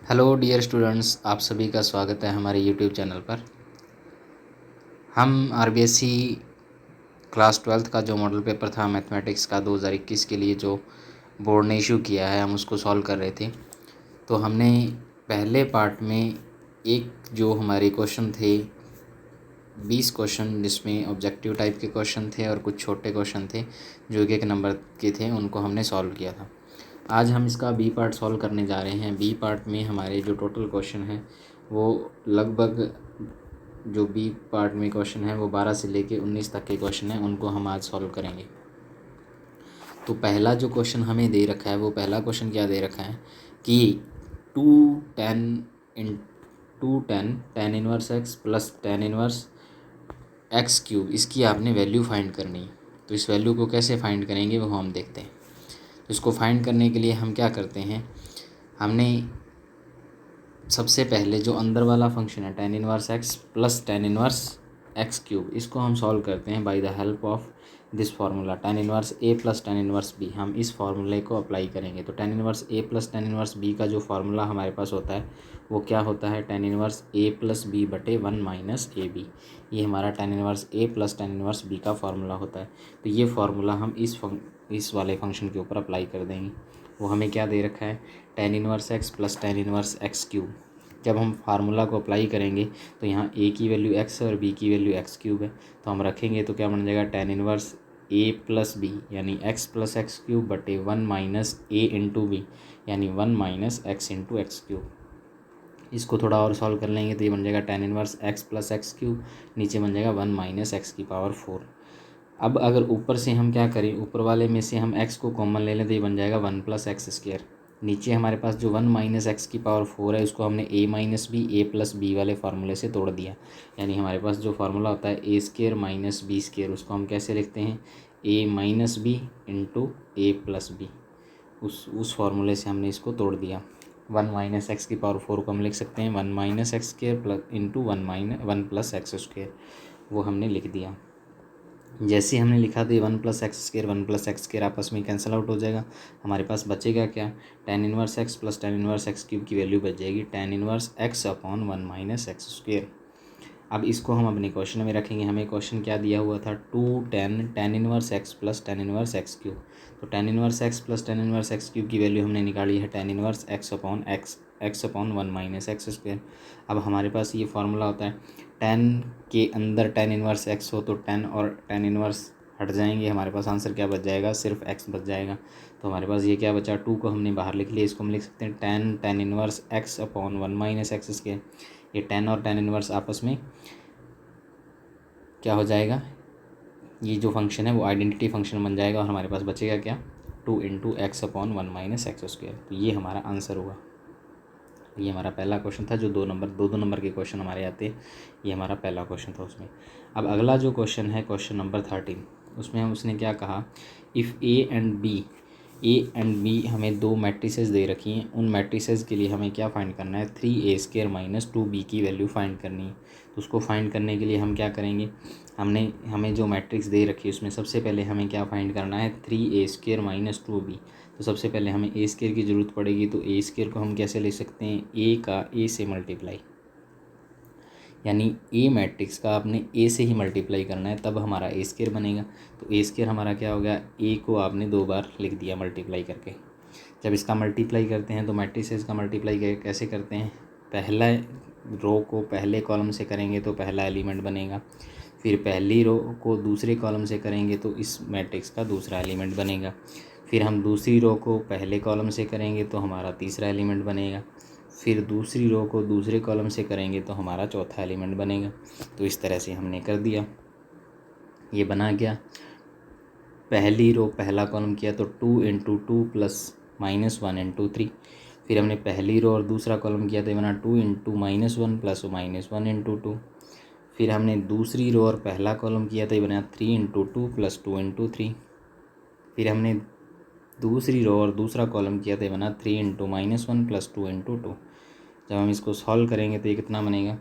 Hello dear students, आप सभी का स्वागत है हमारे यूट्यूब चैनल पर। हम आरबीएससी क्लास 12th का जो मॉडल पेपर था मैथमेटिक्स का 2021 के लिए जो बोर्ड ने इशू किया है, हम उसको सॉल्व कर रहे थे। तो हमने पहले पार्ट में एक जो हमारे क्वेश्चन थे 20 क्वेश्चन, जिसमें ऑब्जेक्टिव टाइप के क्वेश्चन थे और कुछ छोटे क्वेश्चन थे जो एक नंबर के थे, उनको हमने सॉल्व किया था। आज हम इसका बी पार्ट सॉल्व करने जा रहे हैं। बी पार्ट में हमारे जो टोटल क्वेश्चन हैं वो लगभग, जो बी पार्ट में क्वेश्चन है वो 12 से लेके 19 तक के क्वेश्चन हैं, उनको हम आज सॉल्व करेंगे। तो पहला जो क्वेश्चन हमें दे रखा है, वो पहला क्वेश्चन क्या दे रखा है कि 2tan tan inverse x plus tan inverse x cube, इसकी आपने वैल्यू फाइंड करनी है। तो इस वैल्यू को कैसे फाइंड करेंगे वो हम देखते हैं। तो इसको फाइंड करने के लिए हम क्या करते हैं, हमने सबसे पहले जो अंदर वाला फंक्शन है tan inverse x plus tan inverse x cube, इसको हम सॉल्व करते हैं by the help of this formula tan inverse a plus tan inverse b. हम इस फार्मूले को अप्लाई करेंगे। तो tan inverse a plus tan inverse b का जो फार्मूला हमारे पास होता है वो क्या होता है, tan inverse a plus B बटे 1 माइनस ए बी। ये हमारा tan inverse a plus tan inverse b का फार्मूला होता है। तो ये फार्मूला हम इस वाले फंक्शन के ऊपर अप्लाई कर देंगे। वो हमें क्या दे रखा है, tan inverse x plus tan inverse x cube. जब हम फार्मूला को अप्लाई करेंगे तो यहाँ ए की वैल्यू एक्स है और बी की वैल्यू एक्स क्यूब है, तो हम रखेंगे तो क्या बन जाएगा, tan inverse a plus B यानी एक्स प्लस एक्स क्यूब बटे 1 माइनस ए इंटू बी यानी 1 minus x into x cube. इसको थोड़ा और सॉल्व कर लेंगे तो ये बन जाएगा tan inverse x plus x cube, नीचे बन जाएगा 1 माइनस एक्स की पावर 4। अब अगर ऊपर से हम क्या करें, ऊपर वाले में से हम x को कॉमन ले लें तो ये बन जाएगा 1 प्लस एक्स स्क्वायर। नीचे हमारे पास जो 1 माइनस एक्स की पावर 4 है उसको हमने a minus b a plus b वाले फार्मूले से तोड़ दिया। यानी हमारे पास जो फार्मूला होता है a square minus b square, उसको हम कैसे लिखते हैं, a minus b into a plus b. उस फार्मूले से हमने इसको तोड़ दिया। 1 माइनस एक्स की पावर 4 को हम लिख सकते हैं 1 minus x square plus into 1 plus x square, वो हमने लिख दिया। जैसे हमने लिखा तो ये 1 प्लस एक्स स्क्वायर आपस में कैंसिल आउट हो जाएगा। हमारे पास बचेगा क्या, tan inverse x plus tan inverse x cube की वैल्यू बच जाएगी tan inverse x upon 1 minus x square. अब इसको हम अपने क्वेश्चन में रखेंगे। हमें क्वेश्चन क्या दिया हुआ था, 2tan inverse x plus tan inverse x cube. तो tan inverse x plus tan inverse x cube की वैल्यू हमने निकाली है tan inverse x upon 1 minus x square. अब हमारे पास ये फार्मूला होता है, tan के अंदर tan इनवर्स एक्स हो तो tan और tan इनवर्स हट जाएंगे, हमारे पास आंसर क्या बच जाएगा, सिर्फ x बच जाएगा। तो हमारे पास ये क्या बचा, 2 को हमने बाहर लिख लिया। इसको हम लिख सकते हैं tan inverse x upon 1 minus x square. ये tan और tan इनवर्स आपस में क्या हो जाएगा, ये जो फंक्शन है वो आइडेंटिटी फंक्शन बन जाएगा और हमारे पास बचेगा क्या, 2 into x upon 1 minus x square. तो ये हमारा आंसर हुआ। ये हमारा पहला क्वेश्चन था। जो दो नंबर के क्वेश्चन हमारे आते हैं, ये हमारा पहला क्वेश्चन था उसमें। अब अगला जो क्वेश्चन है, क्वेश्चन नंबर 13, उसमें हम उसने क्या कहा, इफ़ ए एंड बी हमें दो मैट्रिसेस दे रखी हैं। उन मैट्रिसेस के लिए हमें क्या फाइंड करना है, 3a स्क्वायर माइनस 2b की वैल्यू फाइंड करनी है। तो उसको फाइंड करने के लिए हम क्या करेंगे, हमें जो मैट्रिक्स दे रखी है उसमें सबसे पहले हमें क्या फाइंड करना है, 3a स्क्वायर माइनस 2b। तो सबसे पहले हमें ए स्क्वायर की ज़रूरत पड़ेगी। तो ए स्क्वायर को हम कैसे लिख सकते हैं, ए का ए से मल्टीप्लाई, यानी ए मैट्रिक्स का आपने ए से ही मल्टीप्लाई करना है, तब हमारा ए स्क्वायर बनेगा। तो ए स्क्वायर हमारा क्या हो गया, ए को आपने 2 बार लिख दिया मल्टीप्लाई करके। जब इसका मल्टीप्लाई करते हैं तो मैट्रिसेस का मल्टीप्लाई कैसे करते हैं, पहला रो को पहले कॉलम से करेंगे तो पहला एलिमेंट बनेगा, फिर पहली रो को दूसरे कॉलम से करेंगे तो इस मैट्रिक्स का दूसरा एलिमेंट बनेगा, फिर हम दूसरी रो को पहले कॉलम से करेंगे तो हमारा तीसरा एलिमेंट बनेगा, फिर दूसरी रो को दूसरे कॉलम से करेंगे तो हमारा चौथा एलिमेंट बनेगा। तो इस तरह से हमने कर दिया, ये बना गया। पहली रो पहला कॉलम किया तो 2 इंटू 2 प्लस माइनस 1 इंटू 3। फिर हमने पहली रो और दूसरा कॉलम किया तो ये बना 2 into minus 1 plus minus 1 into 2। फिर हमने दूसरी रो और पहला कॉलम किया तो ये बना 3 इंटू 2 प्लस 2 इंटू 3। फिर हमने दूसरी रो और दूसरा कॉलम किया तो ये बना 3 इंटू माइनस 1 प्लस 2 इंटू 2। जब हम इसको सॉल्व करेंगे तो ये कितना बनेगा,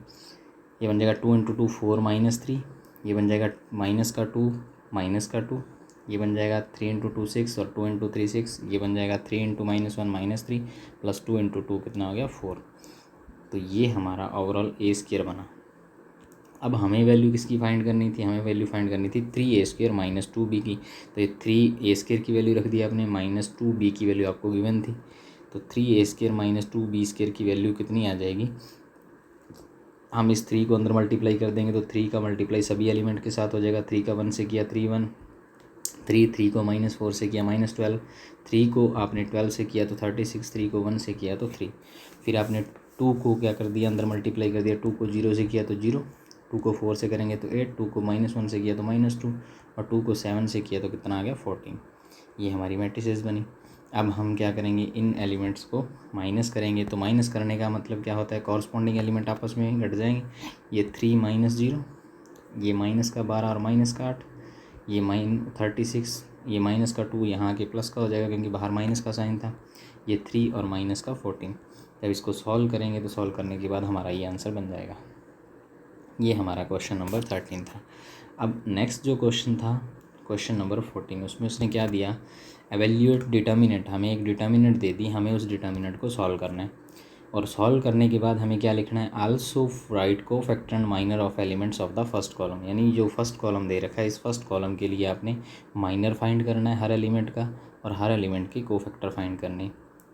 ये बन जाएगा 2 इंटू 2 4 माइनस 3, ये बन जाएगा माइनस का 2 माइनस का 2 ये बन जाएगा 3 इंटू 2 6 और 2 इंटू 3 6, ये बन जाएगा 3 इंटू -1 -3 प्लस 2 इंटू 2 कितना हो गया 4। तो ये हमारा ओवरऑल ए स्क्वायर बना। अब हमें वैल्यू किसकी फाइंड करनी थी, हमें वैल्यू फाइंड करनी थी 3a² - 2b की। तो ये 3a² की वैल्यू रख दी आपने, -2b की वैल्यू आपको गिवन थी। तो 3a² - 2b² की वैल्यू कितनी आ जाएगी, हम इस 3 को अंदर मल्टीप्लाई कर देंगे तो 3 का मल्टीप्लाई सभी एलिमेंट के साथ हो जाएगा। 3 का 1 से किया 3 1, 3 को -4 से किया -12, 3 को आपने 12 से किया तो 36, 3 को 1 से किया तो 3। फिर आपने 2 को क्या कर दिया, अंदर मल्टीप्लाई कर दिया। 2 को 0 से किया तो 0, 2 को 4 से करेंगे तो 8, 2 को -1 से किया तो -2 और 2 को 7 से किया तो कितना आ गया 14। ये हमारी मैट्रिसेस बनी। अब हम क्या करेंगे, इन एलिमेंट्स को माइनस करेंगे। तो माइनस करने का मतलब क्या होता है, कॉरस्पॉन्डिंग एलिमेंट आपस में घट जाएंगे। ये 3 - 0, ये माइनस का 12 और माइनस का 8, ये -36, ये माइनस का 2 यहाँ के प्लस का हो जाएगा क्योंकि बाहर माइनस का साइन था। ये 3 और माइनस का 14। जब इसको सॉल्व करेंगे तो सॉल्व करने के बाद हमारा ये आंसर बन जाएगा। ये हमारा क्वेश्चन नंबर 13 था। अब नेक्स्ट जो क्वेश्चन था क्वेश्चन नंबर 14, उसमें उसने क्या दिया, एवेल्यूएट डिटर्मिनेंट। हमें एक डिटर्मिनेंट दे दी, हमें उस डिटर्मिनेंट को सॉल्व करना है। और सॉल्व करने के बाद हमें क्या लिखना है, also right cofactor and minor of elements of the first column. यानी जो फर्स्ट कॉलम दे रखा है, इस फर्स्ट कॉलम के लिए आपने माइनर फाइंड करना है हर एलिमेंट का, और हर एलिमेंट के कोफैक्टर फाइंड करने।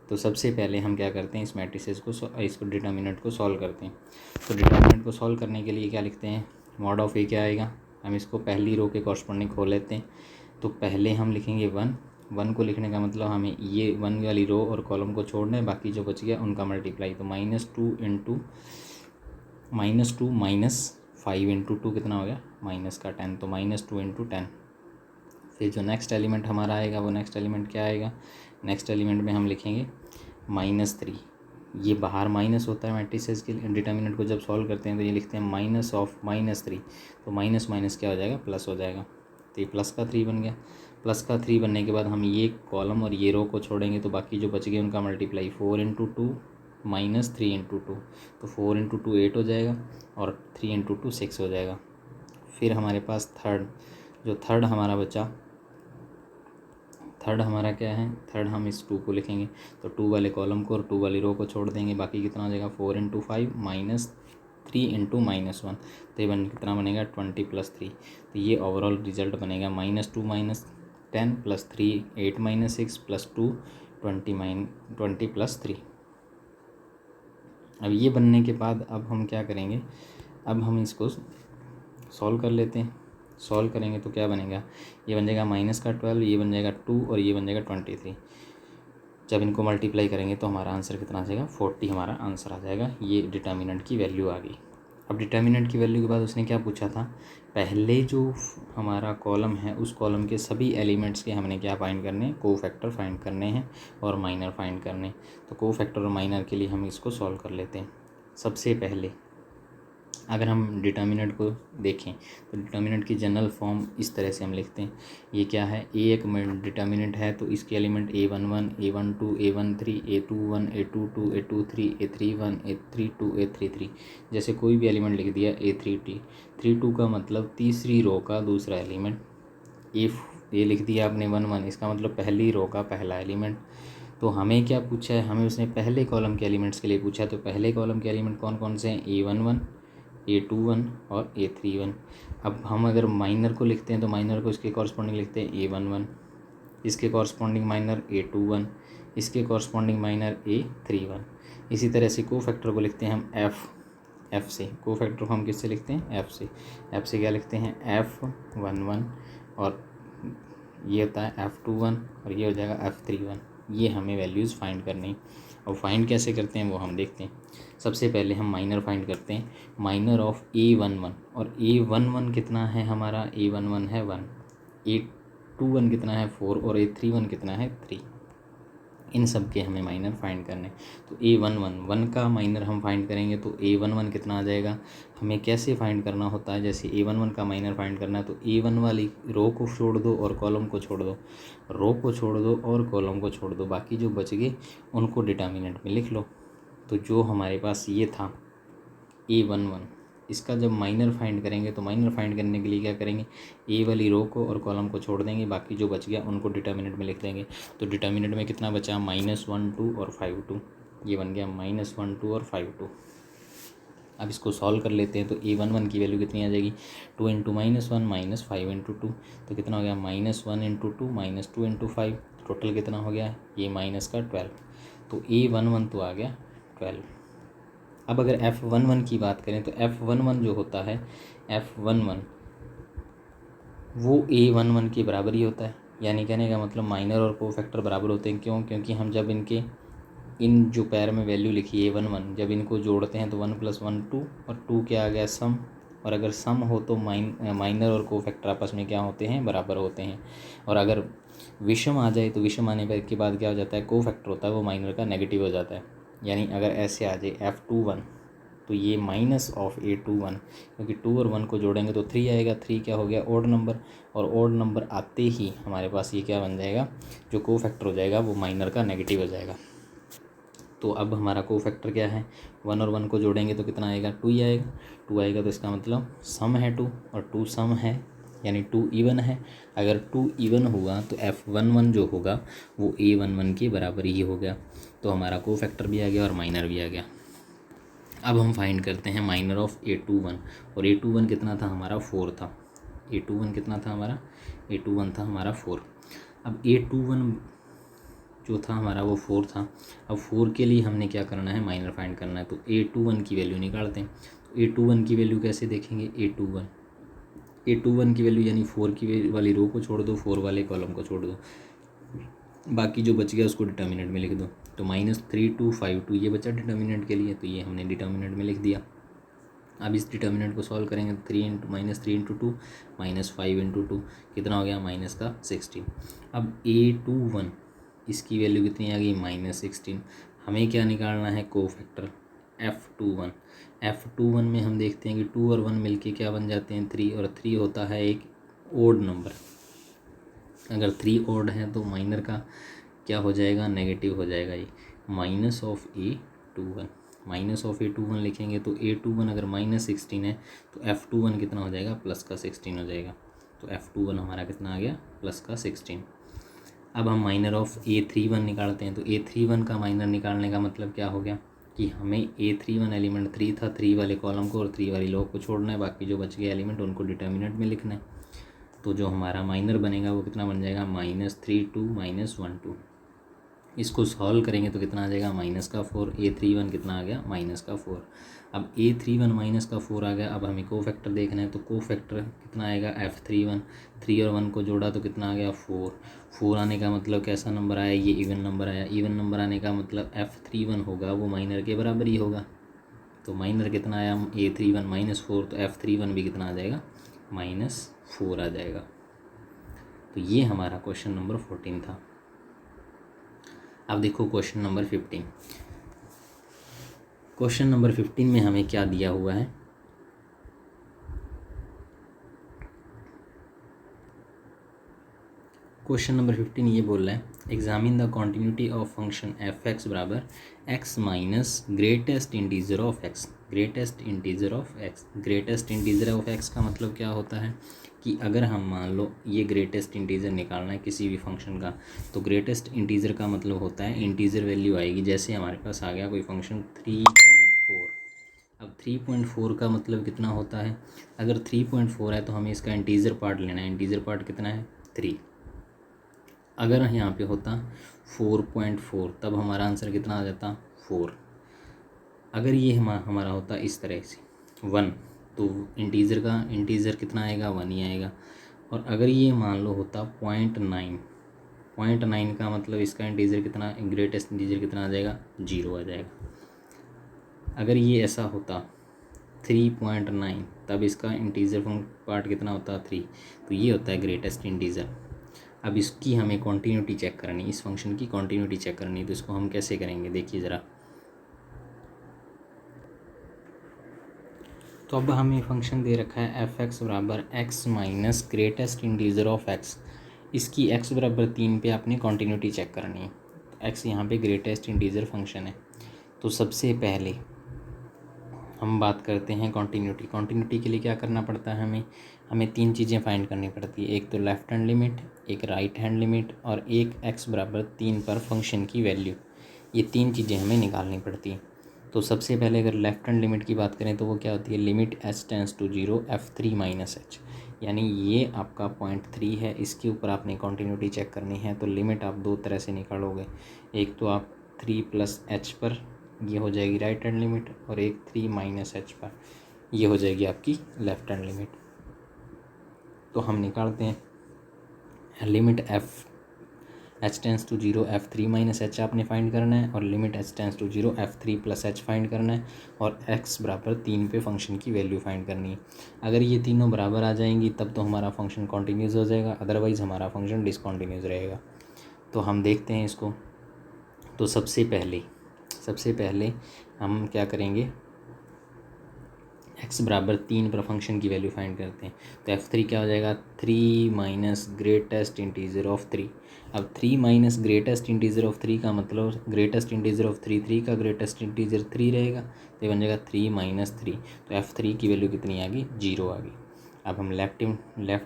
तो सबसे पहले हम क्या करते हैं, इस मैट्रिसेस को इसको डिटर्मिनेंट को सॉल्व करते हैं। तो डिटर्मिनेंट को सॉल्व करने के लिए क्या लिखते हैं, मॉड ऑफ ए क्या आएगा, हम इसको पहली रो के कॉरस्पॉन्डिंग खोल लेते हैं। तो पहले हम लिखेंगे 1 को लिखने का मतलब हमें ये 1 वाली रो और कॉलम को छोड़ना है, बाकी जो बच गया उनका मल्टीप्लाई। तो -2 इंटू -2 -5 इंटू 2 कितना हो गया माइनस का 10, तो -2 इंटू 10। फिर जो नेक्स्ट एलिमेंट हमारा आएगा वो नेक्स्ट एलिमेंट क्या आएगा, नेक्स्ट एलिमेंट में हम लिखेंगे -3। ये बाहर माइनस होता है मैट्रिसेस के डिटर्मिनेंट को जब सॉल्व करते हैं तो ये लिखते हैं माइनस ऑफ -3। तो माइनस माइनस क्या हो जाएगा, प्लस हो जाएगा। तो ये प्लस का 3 बन गया। प्लस का 3 बनने के बाद हम ये कॉलम और ये रो को छोड़ेंगे तो बाकी जो बच गए उनका मल्टीप्लाई 4 इंटू 2 -3 इंटू 2। तो 4 इंटू 2 8 हो जाएगा और 3 इंटू 2 6 हो जाएगा। फिर हमारे पास थर्ड हमारा बचा, थर्ड हमारा क्या है, थर्ड हम इस 2 को लिखेंगे। तो 2 वाले कॉलम को और 2 वाली रो को छोड़ देंगे, बाकी कितना हो जाएगा 4 इंटू 5 -3 इंटू -1। तो ये कितना बनेगा 20 + 3। तो ये ओवरऑल रिजल्ट बनेगा -2 - 10 + 3 8 - 6 + 2 20 + 3। अब ये बनने के बाद अब हम क्या करेंगे, अब हम इसको सॉल्व कर लेते हैं। सॉल्व करेंगे तो क्या बनेगा, ये बन जाएगा -12, ये बन जाएगा 2 और ये बन जाएगा 23। जब इनको मल्टीप्लाई करेंगे तो हमारा आंसर कितना आ जाएगा 40 हमारा आंसर आ जाएगा। ये डिटर्मिनेंट की वैल्यू आ गई। अब डिटर्मिनेंट की वैल्यू के बाद उसने क्या पूछा था, पहले जो हमारा कॉलम है उस कॉलम के सभी एलिमेंट्स के हमने क्या फाइंड करने हैं, कोफैक्टर फाइंड करने हैं और माइनर फाइंड करने। तो कोफैक्टर और माइनर के लिए हम इसको सॉल्व कर लेते हैं। सबसे पहले अगर हम डिटर्मिनेंट को देखें तो डिटर्मिनेंट की जनरल फॉर्म इस तरह से हम लिखते हैं। ये क्या है, ए एक डिटर्मिनेंट है तो इसके element A11 A12 A13 A21 A22 A23 A31 A32 A33। जैसे कोई भी एलिमेंट लिख दिया A32 का मतलब तीसरी रो का दूसरा एलिमेंट। ये लिख दिया आपने 11, इसका मतलब पहली रो का पहला एलिमेंट। तो हमें क्या पूछा है, हमें उसने पहले कॉलम के एलिमेंट्स के लिए पूछा। तो पहले कॉलम के एलिमेंट कौन कौन से हैं, A11 A21 और A31। अब हम अगर माइनर को लिखते हैं तो माइनर को इसके कॉरस्पॉन्डिंग लिखते हैं A11, इसके कॉरस्पॉन्डिंग माइनर A21, इसके कॉरस्पॉन्डिंग माइनर A31। इसी तरह से कोफैक्टर को लिखते हैं हम F से। कोफैक्टर को हम किससे लिखते हैं, F से क्या लिखते हैं F11 और ये होता है F21 और ये हो जाएगा F31। ये हमें वैल्यूज़ फाइंड करनी। और फाइंड कैसे करते हैं वो हम देखते हैं। सबसे पहले हम माइनर फाइंड करते हैं, माइनर ऑफ A11। और A11 कितना है हमारा, A11 है 1, A21 कितना है 4 और A31 कितना है 3। इन सब के हमें माइनर फाइंड करने। तो A11 का माइनर हम फाइंड करेंगे तो A11 कितना आ जाएगा, हमें कैसे फाइंड करना होता है, जैसे A11 का माइनर फाइंड करना है तो A1 वाली रो को छोड़ दो और कॉलम को छोड़ दो, रो को छोड़ दो और कॉलम को छोड़ दो, बाकी जो बच गए उनको डिटर्मिनेंट में लिख लो। तो जो हमारे पास ये था A11, इसका जब माइनर फाइंड करेंगे तो माइनर फाइंड करने के लिए क्या करेंगे, ए वाली रो को और कॉलम को छोड़ देंगे, बाकी जो बच गया उनको डिटर्मिनेंट में लिख देंगे। तो डिटर्मिनेंट में कितना बचा, -1 2 और 5 2, ये बन गया -1 2 और 5 2। अब इसको सॉल्व कर लेते हैं तो a11 की वैल्यू कितनी आ जाएगी, 2 × -1 -5 × 2, तो कितना हो गया -1 × 2 -2 × 5, टोटल कितना हो गया ये माइनस का 12, तो a11 तो आ गया 12। अब अगर f11 की बात करें तो f11 जो होता है, f11 वो a11 के बराबर ही होता है, यानी कहने का मतलब माइनर और कोफैक्टर बराबर होते हैं। क्यों, क्योंकि हम जब इन जो पैर में वैल्यू लिखी a11, जब इनको जोड़ते हैं तो 1 + 1 2 और 2 क्या आ गया सम, और अगर सम हो तो माइनर और कोफैक्टर आपस में क्या होते हैं, बराबर होते हैं। और अगर विषम आ जाए तो विषम आने पर के बाद क्या हो जाता है, कोफैक्टर होता है वो माइनर का नेगेटिव हो जाता है। यानी अगर ऐसे आ जाए f21 तो ये -a21, क्योंकि 2 और 1 को जोड़ेंगे तो 3 आएगा, 3 क्या हो गया ओड नंबर, और ओड नंबर आते ही हमारे पास ये क्या बन जाएगा, जो कोफैक्टर हो जाएगा वो माइनर का नेगेटिव हो जाएगा। तो अब हमारा कोफैक्टर क्या है, 1 और 1 को जोड़ेंगे तो कितना आएगा, 2 ही आएगा, 2 आएगा तो इसका मतलब सम है 2, और 2 सम है यानी 2 इवन है। अगर 2 इवन हुआ तो f11 जो होगा वो a11 के बराबर ही हो गया, तो हमारा कोफैक्टर भी आ गया और माइनर भी आ गया। अब हम फाइंड करते हैं माइनर ऑफ a21, और a21 कितना था हमारा 4 था, a21 कितना था हमारा, a21 था हमारा 4। अब a21 जो था हमारा वो 4 था। अब 4 के लिए हमने क्या करना है, माइनर फाइंड करना है, तो a21 की वैल्यू निकालते हैं। तो a21 की वैल्यू कैसे देखेंगे, a21 की वैल्यू यानी 4 की वाली रो को छोड़ दो, 4 वाले कॉलम को छोड़ दो, बाकी जो बच गया उसको डिटर्मिनेंट में लिख दो। तो -3 2 5 2 ये बचा डिटर्मिनेंट के लिए, तो ये हमने डिटर्मिनेंट में लिख दिया। अब इस डिटर्मिनेंट को सॉल्व करेंगे तो -3 × 2 -5 × 2 कितना हो गया, -16। अब a21 इसकी वैल्यू कितनी आ गई, -16। हमें क्या निकालना है, कोफैक्टर f21 में हम देखते हैं कि 2 और 1 मिलके क्या बन जाते हैं 3, और 3 होता है एक ओड नंबर। अगर 3 ओड है तो माइनर का क्या हो जाएगा, नेगेटिव हो जाएगा, ये -a21 लिखेंगे तो a21 अगर -16 है तो f21 कितना हो जाएगा, +16 हो जाएगा। तो f21 हमारा कितना आ गया, +16। अब हम माइनर ऑफ a31 निकालते हैं, तो a31 का माइनर निकालने का मतलब क्या हो गया कि हमें a31 एलिमेंट 3 था, 3 वाले कॉलम को और 3 वाली रो को छोड़ना है, बाकी जो बच गए एलिमेंट उनको डिटर्मिनेंट में लिखना है। तो जो हमारा माइनर बनेगा वो कितना बन जाएगा, -3 2 -1 2। इसको सॉल्व करेंगे तो कितना आ जाएगा, -4। a31 कितना आ गया, -4। अब a31 -4 आ गया। अब हमें कोफैक्टर देखना है, तो कोफैक्टर कितना आएगा, f31, 3 और 1 को जोड़ा तो कितना आ गया, 4 आने का मतलब कैसा नंबर आया, ये इवन नंबर आया। इवन नंबर आने का मतलब f31 होगा वो माइनर के बराबर ही होगा। तो माइनर कितना आया, a31 -4, तो f31 भी कितना आ जाएगा, -4 आ जाएगा। तो ये हमारा क्वेश्चन नंबर 14 था। अब देखो क्वेश्चन नंबर 15। क्वेश्चन नंबर 15 में हमें क्या दिया हुआ है, क्वेश्चन नंबर 15 ये बोल रहा है, examine the continuity of function f(x) बराबर x minus greatest integer of x। Greatest integer of x, greatest integer of x का मतलब क्या होता है कि अगर हम मान लो ये ग्रेटेस्ट इंटीजर निकालना है किसी भी फंक्शन का, तो ग्रेटेस्ट इंटीजर का मतलब होता है इंटीजर वैल्यू आएगी। जैसे हमारे पास आ गया कोई फंक्शन 3.4। अब 3.4 का मतलब कितना होता है, अगर 3.4 है तो हमें इसका इंटीजर पार्ट लेना है। इंटीजर पार्ट कितना है, 3। अगर यहाँ पे होता 4.4 तब हमारा आंसर कितना आ जाता, 4। अगर ये हमारा होता इस तरह से 1, तो इंटीजर कितना आएगा, 1 ही आएगा। और अगर ये मान लो होता 0.9 का मतलब इसका इंटीजर कितना, ग्रेटेस्ट इंटीजर कितना आ जाएगा, 0 आ जाएगा। अगर ये ऐसा होता 3.9 तब इसका इंटीजर पार्ट कितना होता, 3। तो ये होता है ग्रेटेस्ट इंटीजर। अब इसकी हमें कॉन्टीन्यूटी चेक करनी, इस फंक्शन की कॉन्टीन्यूटी चेक करनी, तो इसको हम कैसे करेंगे, देखिए ज़रा। तो अब हमें फंक्शन दे रखा है f(x) बराबर x minus greatest integer of x। इसकी x बराबर 3 पे आपने कॉन्टीन्यूटी चेक करनी है। x यहाँ पे ग्रेटेस्ट इंटीजर फंक्शन है, तो सबसे पहले हम बात करते हैं कॉन्टीन्यूटी। कॉन्टीन्यूटी के लिए क्या करना पड़ता है हमें 3 चीज़ें फाइंड करनी पड़ती है। एक तो लेफ़्ट हैंड लिमिट, एक राइट हैंड लिमिट और एक x बराबर 3 पर फंक्शन की वैल्यू। ये 3 चीज़ें हमें निकालनी पड़ती हैं। तो सबसे पहले अगर लेफ़्ट हैंड लिमिट की बात करें तो वो क्या होती है, limit h tends to 0 f3 minus h, यानी ये आपका पॉइंट 3 है, इसके ऊपर आपने कॉन्टीन्यूटी चेक करनी है। तो लिमिट आप 2 तरह से निकालोगे, एक तो आप 3 प्लस h पर, ये हो जाएगी राइट हैंड लिमिट, और एक 3 माइनस h पर, ये हो जाएगी आपकी लेफ़्ट हैंड लिमिट। तो हम निकालते हैं limit h tends to 0 f3 minus h आपने फाइंड करना है, और limit h tends to 0 f3 plus h find करना है, और x बराबर 3 पे फंक्शन की वैल्यू फाइंड करनी है। अगर ये तीनों बराबर आ जाएंगी तब तो हमारा फंक्शन कॉन्टीन्यूस हो जाएगा, अदरवाइज़ हमारा फंक्शन डिसकॉन्टीन्यूस रहेगा। तो हम देखते हैं इसको। तो सबसे पहले हम क्या करेंगे, x बराबर 3 पर फंक्शन की वैल्यू फाइंड करते हैं। तो f3 क्या हो जाएगा, 3 माइनस ग्रेटेस्ट इंटीजर ऑफ 3। अब 3 माइनस ग्रेटेस्ट इंटीजर ऑफ 3 का मतलब ग्रेटेस्ट इंटीजर ऑफ 3 का ग्रेटेस्ट इंटीजर 3 रहेगा, तो ये बन जाएगा 3 माइनस 3। तो f3 की वैल्यू कितनी आ गई, 0 आ गई। अब हम लेफ्ट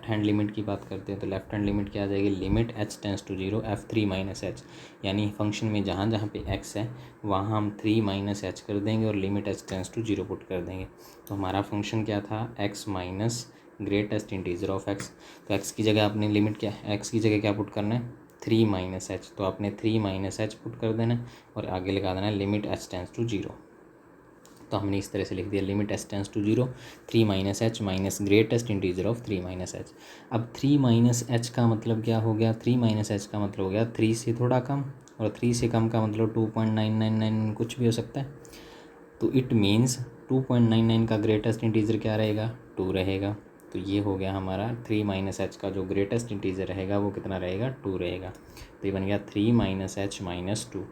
हैंड लिमिट की बात करते हैं। तो लेफ्ट हैंड लिमिट क्या आ जाएगी, limit h tends to 0 f3 minus h, यानी फंक्शन में जहाँ जहाँ पे x है वहाँ हम 3 माइनस h कर देंगे और limit h tends to 0 put कर देंगे। तो हमारा फंक्शन क्या था, x minus greatest integer of x। तो x की जगह आपने लिमिट क्या, x की जगह क्या पुट करना है, 3 माइनस h। तो आपने 3 माइनस h पुट कर देना है और आगे लगा देना है लिमिट h टेंस टू 0। तो हमने इस तरह से लिख दिया, limit h tends to 0 3 minus h minus greatest integer of 3 minus h। अब 3 माइनस h का मतलब क्या हो गया, 3 माइनस h का मतलब हो गया 3 से थोड़ा कम, और 3 से कम का मतलब 2.999 कुछ भी हो सकता है। तो इट मीन्स 2.99 का ग्रेटेस्ट इंटीजर क्या रहेगा, 2 रहेगा। तो ये हो गया हमारा 3 माइनस h का जो ग्रेटेस्ट इंटीजर रहेगा वो कितना रहेगा, 2 रहेगा। तो ये बन गया 3 माइनस h माइनस 2।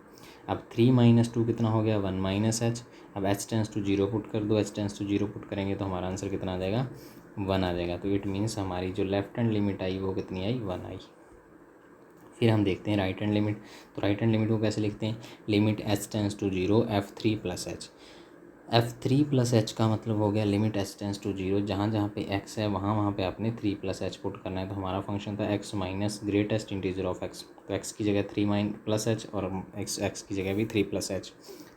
अब 3 माइनस 2 कितना हो गया, 1 माइनस h। अब h टेंस टू 0 पुट कर दो, h टेंस टू 0 पुट करेंगे तो हमारा आंसर कितना आ जाएगा, 1 आ जाएगा। तो इट मीन्स हमारी जो लेफ्ट हैंड लिमिट आई वो कितनी आई, 1 आई। फिर हम देखते हैं राइट हैंड लिमिट। तो राइट हैंड लिमिट को कैसे लिखते हैं, limit h tends to 0 f3 plus h। f3 plus h का मतलब हो गया लिमिट h टेंस टू 0, जहाँ जहाँ पे x है वहाँ पे आपने 3 प्लस h पुट करना है। तो हमारा फंक्शन था x minus greatest integer of x। तो x की जगह 3 प्लस h और x की जगह भी 3 प्लस h।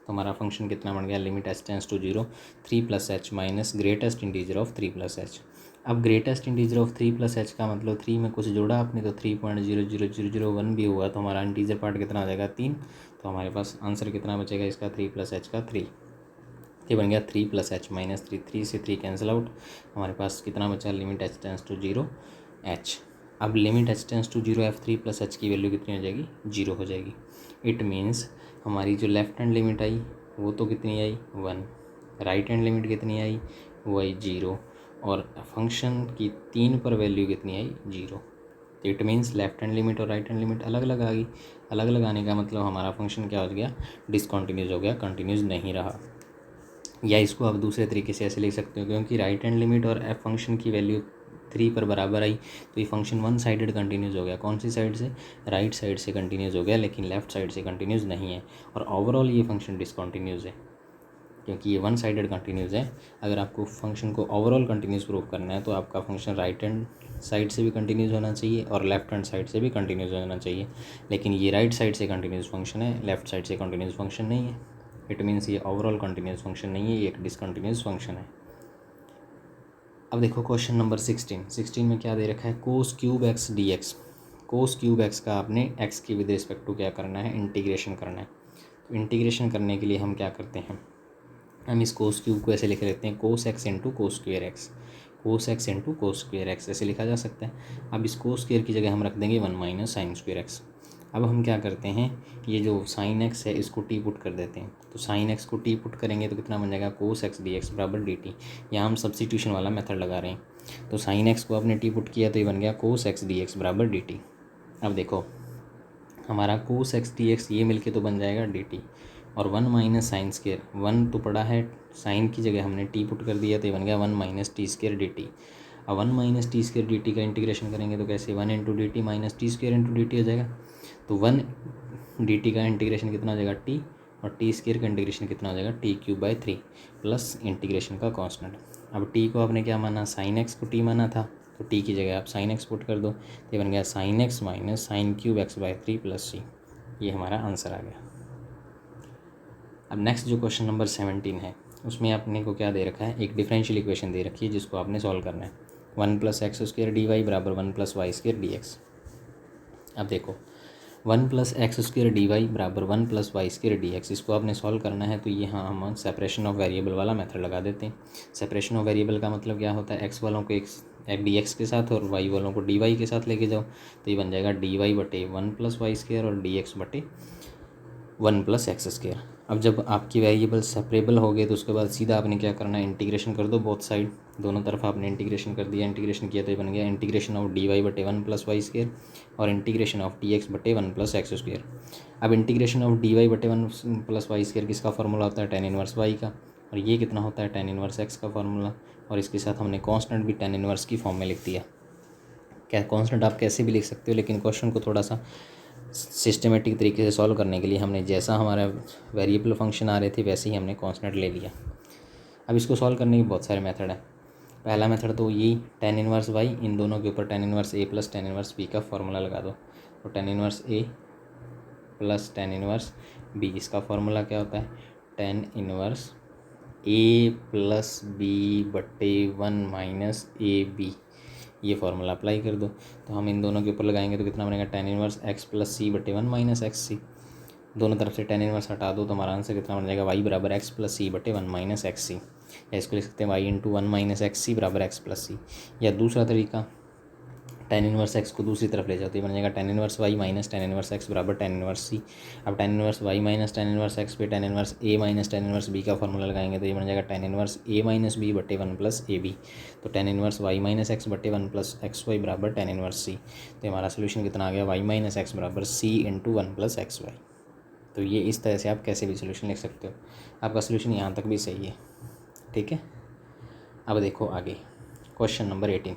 तो हमारा फंक्शन कितना बन गया, limit h tends to 0 3 plus h minus greatest integer of 3 plus h। अब greatest integer of 3 plus h का मतलब 3 में कुछ जोड़ा आपने तो 3.00001 भी हुआ, तो हमारा इंटीजर पार्ट कितना आ जाएगा, 3। तो हमारे पास आंसर कितना बचेगा इसका, 3 प्लस h का 3। ये बन गया 3 प्लस h माइनस 3, 3 से 3 कैंसिल आउट, हमारे पास कितना बचा, limit h tends to 0 h। अब limit h tends to 0 f3 plus h की वैल्यू कितनी हो जाएगी, 0 हो जाएगी। इट मीन्स हमारी जो लेफ्ट हैंड लिमिट आई वो तो कितनी आई, 1। राइट हैंड लिमिट कितनी आई, वो आई 0, और फंक्शन की 3 पर वैल्यू कितनी आई, 0। तो it means left hand limit और राइट हैंड लिमिट अलग अलग आ गई। अलग अलग आने का मतलब हमारा फंक्शन क्या हो गया, डिसकंटिन्यूस हो गया, कंटिन्यूस नहीं रहा। या इसको आप दूसरे तरीके से ऐसे लिख सकते हो, क्योंकि राइट हैंड लिमिट और एफ फंक्शन की वैल्यू 3 पर बराबर आई तो ये फंक्शन वन साइडेड कंटिन्यूस हो गया। कौन सी साइड से, राइट साइड से कंटिन्यूस हो गया, लेकिन लेफ्ट साइड से कंटिन्यूस नहीं है। और ओवरऑल ये फंक्शन डिसकंटिन्यूस है क्योंकि ये वन साइडेड कंटिन्यूस है। अगर आपको फंक्शन को ओवरऑल कंटिन्यूस प्रूव करना है तो आपका फंक्शन राइट हैंड साइड से भी कंटिन्यूस होना चाहिए और लेफ्ट हैंड साइड से भी कंटिन्यूस होना चाहिए। लेकिन ये राइट साइड से कंटिन्यूस फंक्शन है, लेफ्ट साइड से कंटिन्यूस फंक्शन नहीं है। इट मीन्स ये ओवरऑल कंटिन्यूस फंक्शन नहीं है, ये एक डिसकंटिन्यूस फंक्शन है। अब देखो क्वेश्चन नंबर 16 में क्या दे रखा है, cos cube x D x. Cos cube x का आपने एक्स की विद रिस्पेक्ट टू क्या करना है, इंटीग्रेशन करना है। तो इंटीग्रेशन करने के लिए हम क्या करते हैं, हम इस कोस क्यूब को ऐसे लिख लेते हैं, cos x into cos square x. Cos x into cos square x ऐसे लिखा जा सकता है। अब इस कोस स्क्वेयर की जगह हम रख देंगे 1 माइनस साइन स्क्वेयर एक्स। अब हम क्या करते हैं, ये जो साइन एक्स है इसको टी पुट कर देते हैं। तो साइन एक्स को टी पुट करेंगे तो कितना बन जाएगा, कोस एक्स डी एक्स बराबर डी टी। यहाँ हम सब्स्टिट्यूशन वाला मेथड लगा रहे हैं। तो साइन एक्स को आपने टी पुट किया तो ये बन गया कोस एक्स डी एक्स बराबर डी टी। अब देखो हमारा कोस एक्स डी एक्स ये मिलके तो बन जाएगा डी टी, और 1 माइनस साइन स्केयर, 1 तो पड़ा है, साइन की जगह हमने टी पुट कर दिया तो ये बन गया 1 minus T square D T. अब 1 minus T square D T का इंटीग्रेशन करेंगे तो कैसे, 1 into D T minus T square into D T हो जाएगा। तो 1 डी टी का इंटीग्रेशन कितना हो जाएगा, टी, और टी स्क्वायर का इंटीग्रेशन कितना हो जाएगा t³/3 प्लस इंटीग्रेशन का कांस्टेंट। अब टी को आपने क्या माना, साइन एक्स को टी माना था, तो टी की जगह आप साइन एक्स पुट कर दो, तो ये बन गया sine x minus sine cube x/3 plus c। ये हमारा आंसर आ गया। अब नेक्स्ट जो क्वेश्चन नंबर 17 है उसमें आपने को क्या दे रखा है, एक डिफरेंशियल इक्वेशन दे रखी है जिसको आपने सॉल्व करना है। 1 + x² dy बराबर 1 + y² dx। अब देखो 1 + x² dy बराबर 1 + y² dx, इसको आपने सॉल्व करना है तो यहाँ हम सेपरेशन ऑफ वेरिएबल वाला मेथड लगा देते हैं। सेपरेशन ऑफ वेरिएबल का मतलब क्या होता है, x वालों को एक dx के साथ और y वालों को dy के साथ लेके जाओ, तो ये बन जाएगा dy/1 + y² और dx/1 + x²। अब जब आपकी वेरिएबल सेपरेबल हो गए तो उसके बाद सीधा आपने क्या करना है, इंटीग्रेशन कर दो बोथ साइड, दोनों तरफ आपने इंटीग्रेशन कर दिया। इंटीग्रेशन किया तो ये बन गया इंटीग्रेशन ऑफ dy/1 + y² और इंटीग्रेशन ऑफ dx/1 + x²। अब इंटीग्रेशन ऑफ dy/1 + y² किसका फार्मूला होता है, tan इनवर्स y का, और ये कितना होता है tan इनवर्स x का फार्मूला, और इसके साथ हमने कॉन्स्टेंट भी tan इनवर्स की फॉर्म में लिख दिया। क्या कॉन्स्टेंट आप कैसे भी लिख सकते हो, लेकिन क्वेश्चन को थोड़ा सा सिस्टमेटिक तरीके से सॉल्व करने के लिए हमने जैसा हमारा वेरिएबल फंक्शन आ रहे थे वैसे ही हमने कांस्टेंट ले लिया। अब इसको सॉल्व करने के बहुत सारे मेथड है। पहला मेथड तो यही tan इनवर्स y, इन दोनों के ऊपर tan inverse a + tan inverse b का फार्मूला लगा दो, तो tan inverse a + tan inverse b, इसका फार्मूला क्या होता है, tan inverse a + b/1 - ab, ये फार्मूला अप्लाई कर दो। तो हम इन दोनों के ऊपर लगाएंगे तो कितना बनेगा, tan inverse x + c/1 - xc। दोनों तरफ से tan इनवर्स हटा दो तो हमारा आंसर कितना बन जाएगा, y = x + c/1 - xc, या इसको लिख सकते हैं y × 1 - xc = x + c। या दूसरा तरीका, tan इनवर्स x को दूसरी तरफ ले जाओ तो ये बन जाएगा tan inverse y - tan inverse x = tan inverse c। अब tan inverse y - tan inverse x पे tan inverse a - tan inverse b का फार्मूला लगाएंगे तो ये बन जाएगा tan inverse a - b/1 + ab। तो tan inverse y - x/1 + xy = tan inverse c। तो हमारा सोल्यूशन कितना आ गया, y - x = c × 1 + xy। तो ये इस तरह से आप कैसे भी सोल्यूशन लिख सकते हो। आपका सोल्यूशन यहाँ तक भी सही है, ठीक है। अब देखो आगे क्वेश्चन नंबर 18,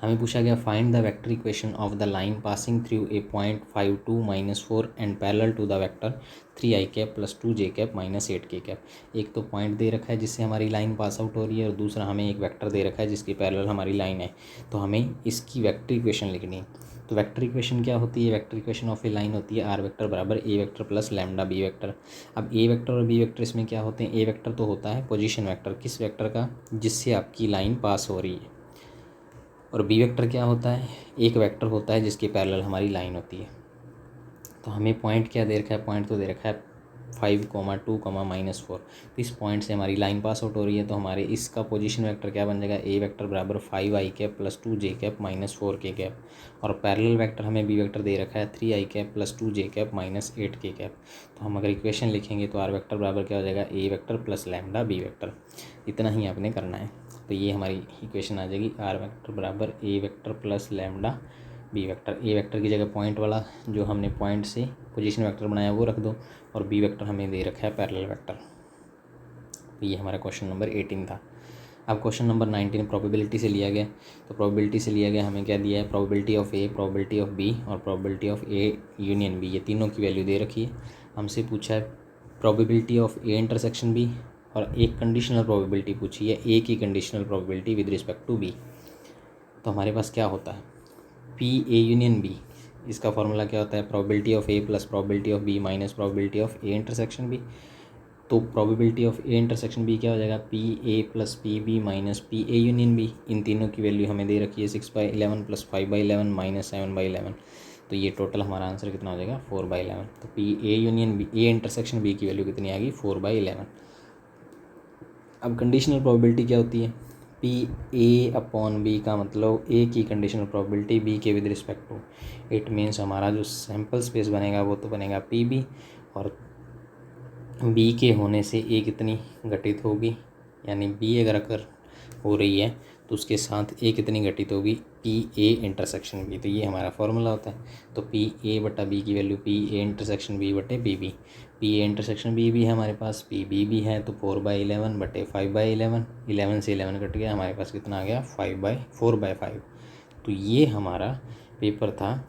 हमें पूछा गया find the vector equation of the line passing through a point 5 2 -4 and parallel to the vector 3i + 2j -8k। एक तो पॉइंट दे रखा है जिससे हमारी लाइन पास आउट हो रही है, और दूसरा हमें एक वेक्टर दे रखा है जिसके पैरेलल हमारी लाइन है, तो हमें इसकी वेक्टर इक्वेशन लिखनी है। तो वेक्टर इक्वेशन क्या होती है, vector equation of A line होती है r वेक्टर बराबर a vector plus lambda b vector. अब a वेक्टर और b वेक्टर इसमें क्या होते हैं, a वेक्टर तो होता है पोजीशन वेक्टर, किस वेक्टर का, जिससे आपकी लाइन पास हो रही है, और बी वेक्टर क्या होता है, एक वेक्टर होता है जिसके पैरेलल हमारी लाइन होती है। तो हमें पॉइंट क्या दे रखा है, पॉइंट तो दे रखा है 5, 2, -4। तो इस पॉइंट से हमारी लाइन पास आउट हो रही है, तो हमारे इसका पोजीशन वेक्टर क्या बन जाएगा, ए वेक्टर बराबर 5i + 2j -4k। और पैरेलल वेक्टर हमें बी वेक्टर दे रखा है 3i + 2j -8k। तो हम अगर इक्वेशन लिखेंगे तो आर वेक्टर बराबर क्या हो जाएगा, A vector plus lambda B vector. इतना ही आपने करना है। तो ये हमारी इक्वेशन आ जाएगी, आर वेक्टर बराबर A vector plus lambda B vector. A vector की जगह पॉइंट वाला जो हमने पॉइंट से पोजीशन वेक्टर बनाया वो रख दो, और बी वेक्टर हमें दे रखा है पैरेलल वेक्टर। तो ये हमारा क्वेश्चन नंबर 18 था। अब क्वेश्चन नंबर 19 प्रोबेबिलिटी से लिया गया। तो प्रोबेबिलिटी से लिया गया, हमें क्या दिया है, probability of A, probability of B और probability of A union B, ये तीनों की वैल्यू दे रखी है। हमसे पूछा है probability of A intersection B, और एक कंडीशनल प्रोबेबिलिटी पूछी है, ए की conditional probability with respect to B. तो हमारे पास क्या होता है, पी ए यूनियन बी, इसका फॉर्मूला क्या होता है, probability of A plus probability of B minus probability of A intersection B. तो probability of A intersection B क्या हो जाएगा, P A plus P B minus P A union B. इन तीनों की वैल्यू हमें दे रखी है 6/11 + 5/11 - 7/11। तो ये टोटल हमारा आंसर कितना हो जाएगा, 4/11। तो P A union B, A intersection B की वैल्यू कितनी आ गई, 4/11। अब कंडीशनल प्रोबेबिलिटी क्या होती है, पी a/b का मतलब ए की कंडीशनल प्रोबेबिलिटी बी के with respect to. It means हमारा जो सैम्पल स्पेस बनेगा वो तो बनेगा पी बी, और बी के होने से ए कितनी घटित होगी, यानी बी अगर हो रही है तो उसके साथ ए कितनी घटित होगी, पी ए इंटरसेक्शन बी। तो ये हमारा फॉर्मूला होता है। तो पी a/b की वैल्यू पी ए इंटरसेक्शन बी/बी B. P A intersection B भी है हमारे पास, पी बी भी है, तो 4/11/5/11, 11 से 11 कट गया, हमारे पास कितना आ गया, 4/5। तो ये हमारा पेपर था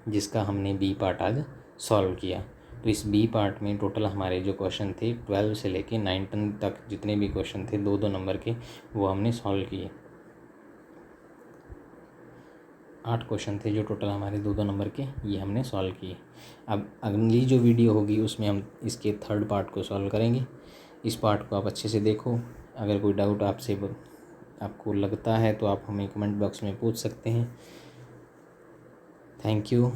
जिसका हमने बी पार्ट आज सॉल्व किया। तो इस बी पार्ट में टोटल हमारे जो क्वेश्चन थे 12 से लेके 19 तक जितने भी क्वेश्चन थे 2-2 नंबर के, वो हमने सॉल्व किए। 8 क्वेश्चन थे जो टोटल हमारे 2-2 नंबर के, ये हमने सॉल्व किए। अब अगली जो वीडियो होगी उसमें हम इसके थर्ड पार्ट को सॉल्व करेंगे। इस पार्ट को आप अच्छे से देखो। अगर कोई डाउट आपको लगता है तो आप हमें कमेंट बॉक्स में पूछ सकते हैं। Thank you.